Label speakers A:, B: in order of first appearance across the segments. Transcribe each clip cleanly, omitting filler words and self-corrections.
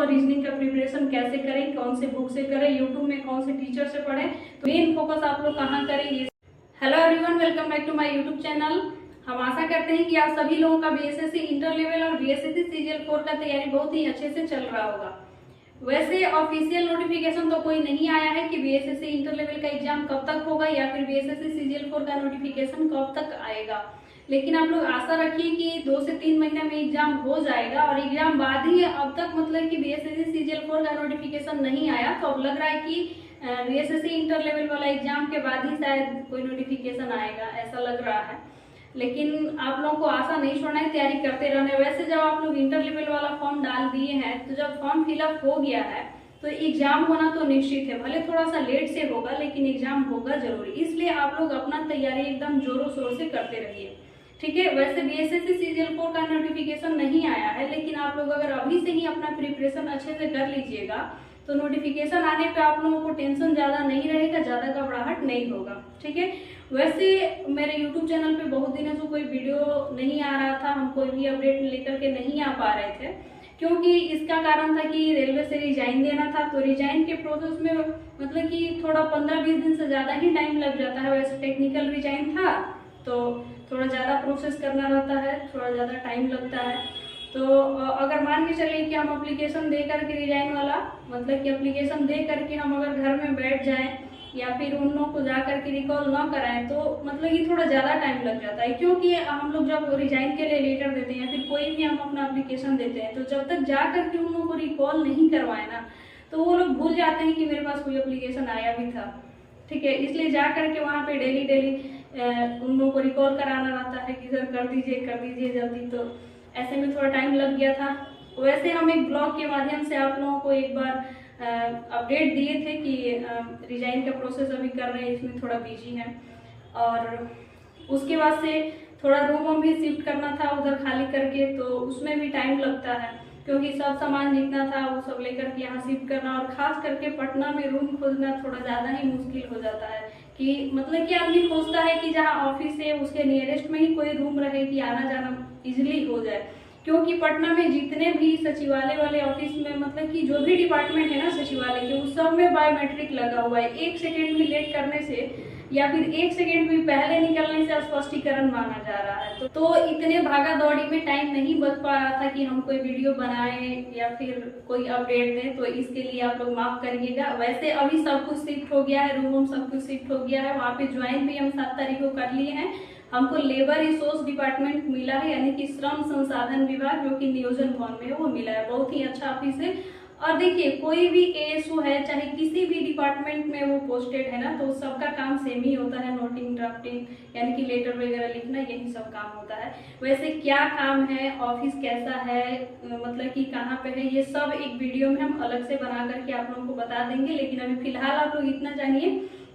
A: और रीजनिंग का प्रिपरेशन कैसे करें, कौन से बुक से करें, यूट्यूब में कौन से टीचर से पढ़ें, तो मेन फोकस आप लोग कहाँ करें ये। Hello everyone, welcome back to my YouTube channel. हम आशा करते हैं कि आप सभी लोगों का बीएसएससी इंटर लेवल और बीएसएससी सीजीएल 4 का तैयारी बहुत ही अच्छे से चल रहा होगा। वैसे ऑफिशियल नोटिफिकेशन तो कोई नहीं आया है कि बीएसएससी इंटर लेवल का एग्जाम कब तक होगा या फिर बीएसएससी सीजीएल 4 का नोटिफिकेशन कब तक आएगा, लेकिन आप लोग आशा रखिए कि 2 से 3 महीने में एग्जाम हो जाएगा। और एग्जाम बाद ही अब तक मतलब कि बीएसएससी सीजीएल 4 का नोटिफिकेशन नहीं आया, तो अब लग रहा है कि बीएसएससी इंटर लेवल वाला एग्जाम के बाद ही शायद कोई नोटिफिकेशन आएगा, ऐसा लग रहा है। लेकिन आप लोगों को आशा नहीं छोड़ना है, तैयारी करते रहना है। वैसे जब आप लोग इंटर लेवल वाला फॉर्म डाल दिए हैं, तो जब फॉर्म फिलअप हो गया है तो एग्जाम होना तो निश्चित है, भले थोड़ा सा लेट से होगा लेकिन एग्जाम होगा जरूरी। इसलिए आप लोग अपना तैयारी एकदम जोरों शोर से करते रहिए, ठीक है। वैसे बीएसएससी सीजीएल 4 का नोटिफिकेशन नहीं आया है, लेकिन आप लोग अगर अभी से ही अपना प्रिपरेशन अच्छे से कर लीजिएगा तो नोटिफिकेशन आने पे आप लोगों को टेंशन ज़्यादा नहीं रहेगा, ज़्यादा घबराहट नहीं होगा, ठीक है। वैसे मेरे यूट्यूब चैनल पे बहुत दिनों से कोई वीडियो नहीं आ रहा था, हम कोई भी अपडेट लेकर के नहीं आ पा रहे थे, क्योंकि इसका कारण था कि रेलवे से रिजाइन देना था। तो रिजाइन के प्रोसेस में मतलब कि थोड़ा 15-20 दिन से ज़्यादा ही टाइम लग जाता है। वैसे टेक्निकल रिजाइन था तो थोड़ा ज़्यादा प्रोसेस करना रहता है, थोड़ा ज़्यादा टाइम लगता है। तो अगर मान के चलिए कि हम एप्लीकेशन दे करके रिजाइन वाला मतलब कि एप्लीकेशन दे करके हम अगर घर में बैठ जाएं या फिर उन लोगों को जा करके रिकॉल ना कराएं, तो मतलब कि थोड़ा ज़्यादा टाइम लग जाता है। क्योंकि हम लोग जब रिजाइन के लिए लेटर देते हैं, फिर कोई भी हम अपना एप्लीकेशन देते हैं, तो जब तक जा करके उन लोगों को रिकॉल नहीं करवाए ना, तो वो लोग भूल जाते हैं कि मेरे पास कोई एप्लीकेशन आया भी था, ठीक है। इसलिए जा करके वहाँ पे डेली उन लोगों को रिकॉल कराना रहता है कि सर कर दीजिए जल्दी। तो ऐसे में थोड़ा टाइम लग गया था। वैसे हम एक ब्लॉग के माध्यम से आप लोगों को एक बार अपडेट दिए थे कि रिजाइन का प्रोसेस अभी कर रहे हैं, इसमें थोड़ा बिजी हैं। और उसके बाद से थोड़ा रूम भी शिफ्ट करना था उधर खाली करके, तो उसमें भी टाइम लगता है, क्योंकि सब सामान जितना था वो सब लेकर के यहाँ शिफ्ट करना, और खास करके पटना में रूम खोजना थोड़ा ज़्यादा ही मुश्किल हो जाता है। कि मतलब कि आदमी खोजता है कि जहाँ ऑफिस है उसके नियरेस्ट में ही कोई रूम रहे कि आना जाना इजीली हो जाए। क्योंकि पटना में जितने भी सचिवालय वाले ऑफिस में मतलब कि जो भी डिपार्टमेंट है ना सचिवालय के, उस सब में बायोमेट्रिक लगा हुआ है। 1 सेकेंड भी लेट करने से या फिर 1 सेकेंड भी पहले निकलने से स्पष्टीकरण मांगा जा रहा है। तो इतने भागा दौड़ी में टाइम नहीं बच पा रहा था कि हम कोई वीडियो बनाएं या फिर कोई अपडेट दें, तो इसके लिए आप लोग माफ करिएगा। वैसे अभी सब कुछ शिफ्ट हो गया है, रूम सब कुछ शिफ्ट हो गया है। वहाँ पे ज्वाइन भी हम 7 तारीख को कर लिए हैं। हमको लेबर रिसोर्स डिपार्टमेंट मिला है, यानी कि श्रम संसाधन विभाग, जो कि नियोजन भवन में है, वो मिला है। बहुत ही अच्छा ऑफिस है। और देखिए, कोई भी एएसओ है, चाहे किसी भी डिपार्टमेंट में वो पोस्टेड है ना, तो सबका काम सेम ही होता है। नोटिंग, ड्राफ्टिंग यानी कि लेटर वगैरह लिखना, यही सब काम होता है। वैसे क्या काम है, ऑफिस कैसा है, मतलब कि कहाँ पे है, ये सब एक वीडियो में हम अलग से बना करके आप लोगों को बता देंगे। लेकिन अभी फिलहाल आप लोग इतना जानिए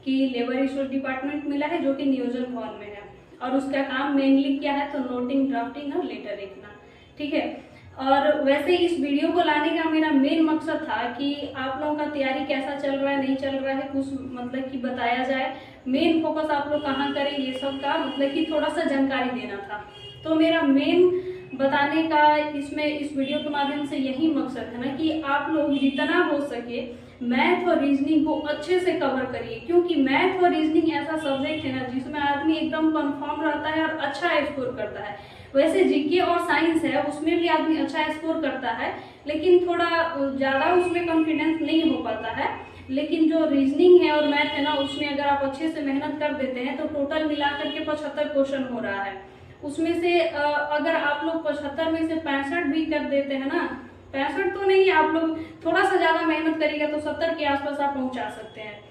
A: कि लेबर रिसोर्स डिपार्टमेंट मिला है, जो कि नियोजन भवन में है, और उसका काम मेनली क्या है, तो नोटिंग, ड्राफ्टिंग और लेटर लिखना, ठीक है। और वैसे इस वीडियो को लाने का मेरा मेन मकसद था कि आप लोगों का तैयारी कैसा चल रहा है, नहीं चल रहा है, कुछ मतलब कि बताया जाए। मेन फोकस आप लोग कहाँ करें, ये सब का मतलब कि थोड़ा सा जानकारी देना था। तो मेरा मेन बताने का इसमें इस वीडियो के माध्यम से यही मकसद है ना, कि आप लोग जितना हो सके मैथ और रीजनिंग को अच्छे से कवर करिए। क्योंकि मैथ और रीजनिंग ऐसा सब्जेक्ट है ना जिसमें आदमी एकदम कंफर्म रहता है और अच्छा स्कोर करता है। वैसे जीके और साइंस है, उसमें भी आदमी अच्छा स्कोर करता है, लेकिन थोड़ा ज़्यादा उसमें कॉन्फिडेंस नहीं हो पाता है। लेकिन जो रीजनिंग है और मैथ है ना, उसमें अगर आप अच्छे से मेहनत कर देते हैं तो टोटल मिलाकर के 75 क्वेश्चन हो रहा है। उसमें से अगर आप लोग 75 में से 65 भी कर देते हैं ना, 65 तो नहीं, आप लोग थोड़ा सा ज़्यादा मेहनत करिएगा तो 70 के आसपास आप पहुँचा सकते हैं।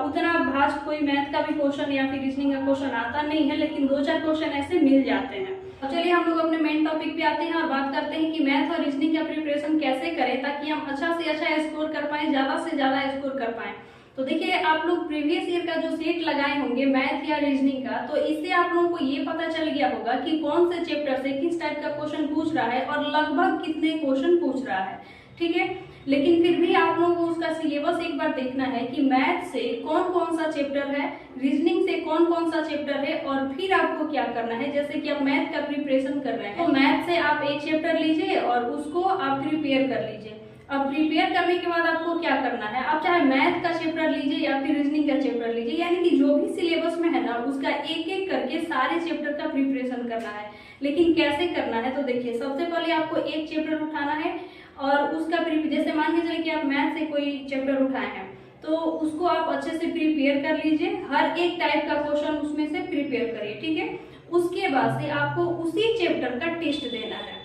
A: उतना भास्ट कोई मैथ का भी क्वेश्चन या फिर रीजनिंग का क्वेश्चन आता नहीं है, लेकिन 2-4 क्वेश्चन ऐसे मिल जाते हैं। तो चलिए हम लोग अपने मेन टॉपिक पे आते हैं और बात करते हैं कि मैथ और रीजनिंग का प्रिपरेशन कैसे करें ताकि हम अच्छा से अच्छा स्कोर कर पाएं, ज़्यादा से ज़्यादा स्कोर कर पाएं। तो देखिए, आप लोग प्रीवियस ईयर का जो सेट लगाए होंगे मैथ या रीजनिंग का, तो इससे आप लोगों को ये पता चल गया होगा कि कौन से चैप्टर से किस टाइप का क्वेश्चन पूछ रहा है और लगभग कितने क्वेश्चन पूछ रहा है, ठीक है। लेकिन फिर भी आप लोगों को उसका सिलेबस एक बार देखना है कि मैथ से कौन कौन सा चैप्टर है, रीजनिंग से कौन कौन सा चैप्टर है, और फिर आपको क्या करना है। जैसे कि आप मैथ का प्रिपरेशन कर रहे हैं, तो मैथ से आप एक चैप्टर लीजिए और उसको आप प्रिपेयर कर लीजिए। अब प्रिपेयर करने के बाद आपको क्या करना है, आप चाहे मैथ का चैप्टर लीजिए या फिर रीजनिंग का चैप्टर लीजिए, यानी कि जो भी सिलेबस में है ना उसका एक एक करके सारे चैप्टर का प्रिपरेशन करना है। लेकिन कैसे करना है, तो देखिए सबसे पहले आपको एक चैप्टर उठाना है और उसका जैसे मान के चलिए कि आप मैथ से कोई चैप्टर उठाए हैं तो उसको आप अच्छे से प्रिपेयर कर लीजिए, हर एक टाइप का क्वेश्चन उसमें से प्रिपेयर करिए, ठीक है। उसके बाद से आपको उसी चैप्टर का टेस्ट देना है,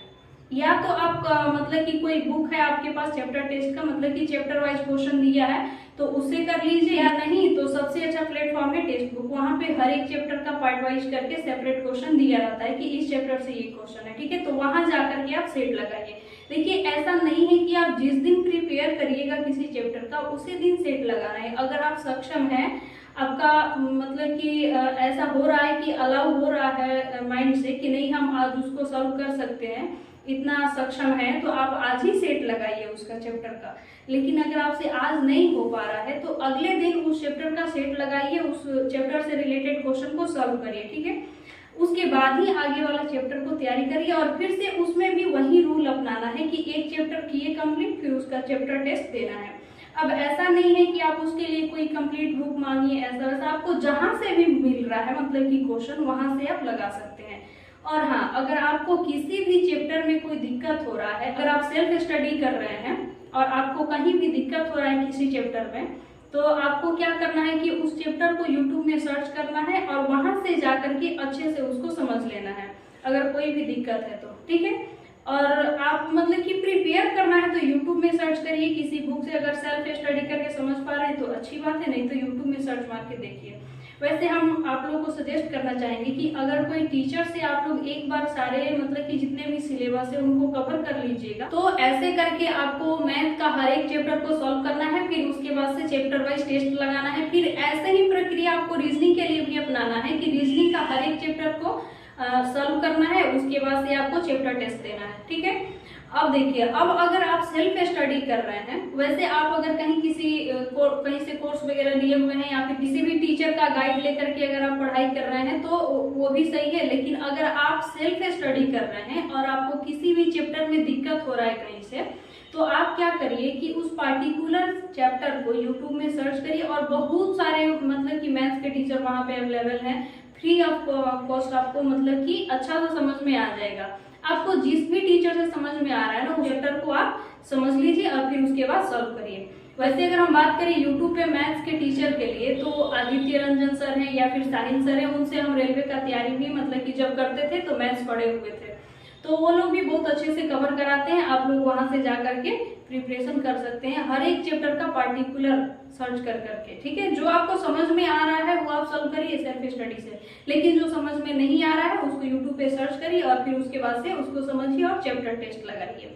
A: या तो आप मतलब कि कोई बुक है आपके पास चैप्टर टेस्ट का, मतलब कि चैप्टर वाइज क्वेश्चन दिया है तो उससे कर लीजिए, या नहीं तो सबसे अच्छा प्लेटफॉर्म है टेक्स्ट बुक। वहां पे हर एक चैप्टर का पार्ट वाइज करके सेपरेट क्वेश्चन दिया रहता है कि इस चैप्टर से ये क्वेश्चन है, ठीक है। तो वहां जाकर के आप सेट लगाइए। देखिए ऐसा नहीं है कि आप जिस दिन प्रिपेयर करिएगा किसी चैप्टर का उसी दिन सेट लगाना है। अगर आप सक्षम हैं, आपका मतलब कि ऐसा हो रहा है कि अलाउ हो रहा है माइंड से कि नहीं हम आज उसको सॉल्व कर सकते हैं, इतना सक्षम है, तो आप आज ही सेट लगाइए उसका चैप्टर का। लेकिन अगर आपसे आज नहीं हो पा रहा है तो अगले दिन उस चैप्टर का सेट लगाइए, उस चैप्टर से रिलेटेड क्वेश्चन को सॉल्व करिए, ठीक है। उसके बाद ही आगे वाला चैप्टर को तैयारी करिए और फिर से उसमें भी वही रूल अपनाना है कि एक चैप्टर किए कंप्लीट, फिर उसका चैप्टर टेस्ट देना है। अब ऐसा नहीं है कि आप उसके लिए कोई कंप्लीट बुक मांगिए, ऐसा वैसा आपको जहां से भी मिल रहा है मतलब कि क्वेश्चन वहां से आप लगा सकते हैं। और हाँ, अगर आपको किसी भी चैप्टर में कोई दिक्कत हो रहा है, अगर आप सेल्फ स्टडी कर रहे हैं और आपको कहीं भी दिक्कत हो रहा है किसी चैप्टर में, तो आपको क्या करना है कि उस चैप्टर को YouTube में सर्च करना है और वहां से जाकर के अच्छे से उसको समझ लेना है अगर कोई भी दिक्कत है तो, ठीक है। और आप मतलब कि प्रिपेयर करना है तो YouTube में सर्च करिए किसी बुक से, अगर सेल्फ स्टडी करके समझ पा रहे हैं तो अच्छी बात है, नहीं तो YouTube में सर्च मार के देखिए। वैसे हम आप लोगों को सजेस्ट करना चाहेंगे कि अगर कोई टीचर से आप लोग एक बार सारे मतलब कि जितने भी सिलेबस है उनको कवर कर लीजिएगा, तो ऐसे करके आपको मैथ का हर एक चैप्टर को सॉल्व करना है, फिर उसके बाद से चैप्टर वाइज टेस्ट लगाना है। फिर ऐसे ही प्रक्रिया आपको रीजनिंग के लिए भी अपनाना है कि रीजनिंग का हर एक चैप्टर को सॉल्व करना है, उसके बाद से आपको चैप्टर टेस्ट देना है, ठीक है। अब देखिए, अब अगर आप सेल्फ स्टडी कर रहे हैं, वैसे आप अगर कहीं कहीं से कोर्स वगैरह लिए हुए हैं या फिर किसी भी टीचर का गाइड लेकर के अगर आप पढ़ाई कर रहे हैं तो वो भी सही है। लेकिन अगर आप सेल्फ स्टडी कर रहे हैं और आपको किसी भी चैप्टर में दिक्कत हो रहा है कहीं से, तो आप क्या करिए कि उस पार्टिकुलर चैप्टर को यूट्यूब में सर्च करिए और बहुत सारे मतलब कि मैथ्स के टीचर वहाँ पे अवेलेबल हैं, फ्री ऑफ कॉस्ट आपको मतलब कि अच्छा सा समझ में आ जाएगा। आपको जिस भी टीचर से समझ में आ रहा है ना उस चैप्टर को आप समझ लीजिए और फिर उसके बाद सॉल्व करिए। वैसे अगर हम बात करें यूट्यूब पे मैथ्स के टीचर के लिए, तो आदित्य रंजन सर हैं या फिर साहिल सर हैं, उनसे हम रेलवे का तैयारी भी मतलब कि जब करते थे तो मैथ्स पढ़े हुए थे, तो वो लोग भी बहुत अच्छे से कवर कराते हैं। आप लोग वहां से जा करके प्रिपरेशन कर सकते हैं हर एक चैप्टर का पार्टिकुलर सर्च कर करके, ठीक है। जो आपको समझ में आ रहा है वो आप सॉल्व करिए सेल्फ स्टडी से, लेकिन जो समझ में नहीं आ रहा है उसको यूट्यूब पे सर्च करिए और फिर उसके बाद से उसको समझिए और चैप्टर टेस्ट लगाइए।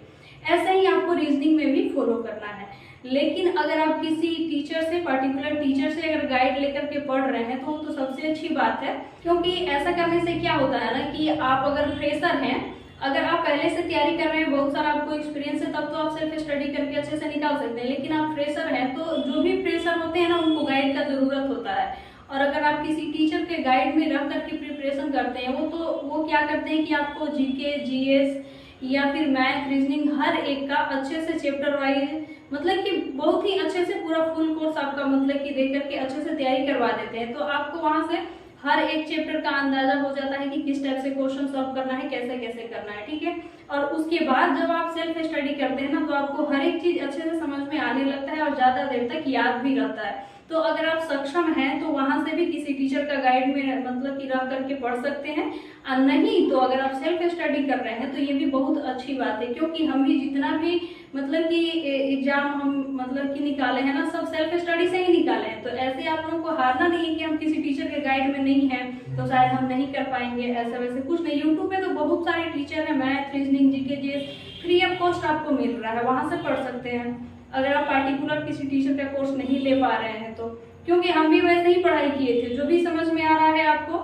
A: ऐसा ही आपको रीजनिंग में भी फॉलो करना है। लेकिन अगर आप किसी टीचर से, पार्टिकुलर टीचर से अगर गाइड लेकर के पढ़ रहे हैं तो सबसे अच्छी बात है, क्योंकि ऐसा करने से क्या होता है ना कि आप अगर फ्रेशर हैं, अगर आप पहले से तैयारी कर रहे हैं, बहुत सारा आपको एक्सपीरियंस है, तब तो आप सेल्फ स्टडी करके अच्छे से निकाल सकते हैं। लेकिन आप फ्रेशर हैं तो जो भी फ्रेशर होते हैं ना उनको गाइड का जरूरत होता है। और अगर आप किसी टीचर के गाइड में रह करके प्रिपरेशन करते हैं, वो क्या करते हैं कि आपको जीके, जीएस या फिर मैथ, रीजनिंग हर एक का अच्छे से चैप्टर वाइज मतलब कि बहुत ही अच्छे से पूरा फुल कोर्स आपका मतलब कि दे करके अच्छे से तैयारी करवा देते हैं। तो आपको वहां से हर एक चैप्टर का अंदाजा हो जाता है कि किस टाइप से क्वेश्चन सॉल्व करना है, कैसे कैसे करना है, ठीक है। और उसके बाद जब आप सेल्फ स्टडी करते हैं ना तो आपको हर एक चीज अच्छे से समझ में आने लगता है और ज्यादा देर तक याद भी रहता है। तो अगर आप सक्षम हैं तो वहां से भी किसी टीचर का गाइड में मतलब कि रह करके पढ़ सकते हैं, और नहीं तो अगर आप सेल्फ स्टडी कर रहे हैं तो ये भी बहुत अच्छी बात है, क्योंकि हम भी जितना भी मतलब कि एग्जाम हम मतलब कि निकाले हैं ना सब सेल्फ स्टडी से ही निकाले हैं। तो ऐसे आप लोगों को हारना नहीं है कि हम किसी टीचर के गाइड में नहीं है तो शायद हम नहीं कर पाएंगे, ऐसा वैसे कुछ नहीं। यूट्यूब पे तो बहुत सारे टीचर हैं, math, reasoning, GK, GS free of cost आपको मिल रहा है, वहां से पढ़ सकते हैं अगर आप पार्टिकुलर किसी टीचर का कोर्स नहीं ले पा रहे हैं तो। क्योंकि हम भी वैसे ही पढ़ाई किए थे, जो भी समझ में आ रहा है आपको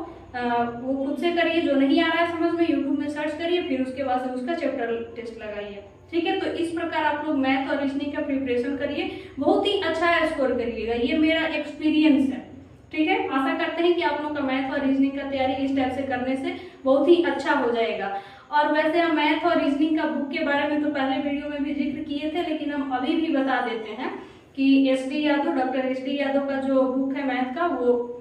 A: वो खुद से करिए, जो नहीं आ रहा है समझ में यूट्यूब में सर्च करिए, फिर उसके बाद से उसका चैप्टर टेस्ट लगाइए, ठीक है। तो इस प्रकार आप लोग मैथ और रीजनिंग का प्रिपरेशन करिए, बहुत ही अच्छा स्कोर करिएगा, ये मेरा एक्सपीरियंस है, ठीक है। आशा करते हैं कि आप लोग का मैथ और रीजनिंग का तैयारी इस टाइप से करने से बहुत ही अच्छा हो जाएगा। और वैसे हम मैथ और रीजनिंग का बुक के बारे में तो पहले वीडियो में भी जिक्र किए थे, लेकिन हम अभी भी बता देते हैं कि SD Yadav, doctor SD Yadav का जो बुक है मैथ का, वो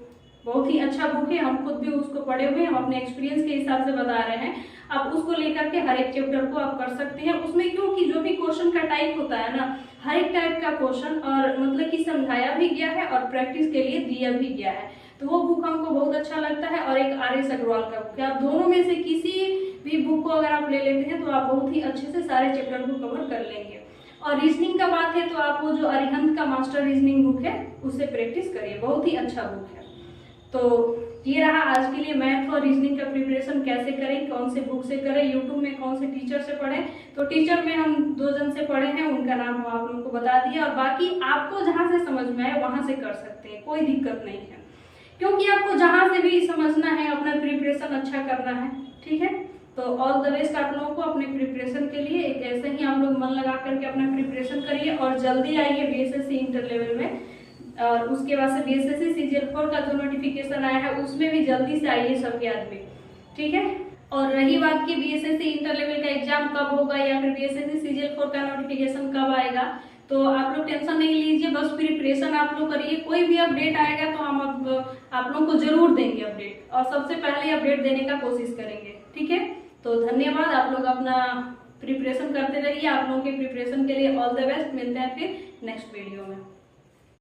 A: बहुत ही अच्छा बुक है। हम खुद भी उसको पढ़े हुए हैं, हम अपने एक्सपीरियंस के हिसाब से बता रहे हैं। आप उसको लेकर के हर एक चैप्टर को आप कर सकते हैं। उसमें क्योंकि जो भी क्वेश्चन का टाइप होता है ना, हर एक टाइप का क्वेश्चन और मतलब कि समझाया भी गया है और प्रैक्टिस के लिए दिया भी गया है। तो वो बुक हमको बहुत अच्छा लगता है। और एक आर एस अग्रवाल का बुक है। आप दोनों में से किसी भी बुक को अगर आप ले लेते हैं तो आप बहुत ही अच्छे से सारे चैप्टर को कवर कर लेंगे। और रीजनिंग का बात है तो आप वो जो अरिहंत का मास्टर रीजनिंग बुक है उससे प्रैक्टिस करिए, बहुत ही अच्छा बुक है। तो ये रहा आज के लिए मैथ और रीजनिंग का प्रिपरेशन कैसे करें, कौन से बुक से करें, यूट्यूब में कौन से टीचर से पढ़ें। तो टीचर में हम 2 जन से पढ़े हैं, उनका नाम हम आप लोगों को बता दिया। और बाकी आपको जहां से समझ में आए वहां से कर सकते हैं, कोई दिक्कत नहीं है, क्योंकि आपको जहां से भी समझना है अपना प्रिपरेशन अच्छा करना है। ठीक है, तो ऑल द बेस्ट आप लोगों को अपने प्रिपरेशन के लिए। एक ऐसे ही आप लोग मन लगा करके अपना प्रिपरेशन करिए और जल्दी आइए बीएसएससी इंटर लेवल में। और उसके बाद से बीएसएससी सीजीएल 4 का जो नोटिफिकेशन आया है उसमें भी जल्दी से आइए सभी आदमी। ठीक है, और रही बात की बीएसएससी इंटर लेवल का एग्जाम कब होगा या फिर बीएसएससी सीजीएल 4 का नोटिफिकेशन कब आएगा, तो आप लोग टेंशन नहीं लीजिए, बस प्रिपरेशन आप लोग करिए। कोई भी अपडेट आएगा तो हम आप लोग को जरूर देंगे अपडेट, और सबसे पहले अपडेट देने का कोशिश करेंगे। ठीक है, तो धन्यवाद। आप लोग अपना प्रिपरेशन करते रहिए। आप लोगों के प्रिपरेशन के लिए ऑल द बेस्ट। मिलते हैं फिर नेक्स्ट वीडियो में।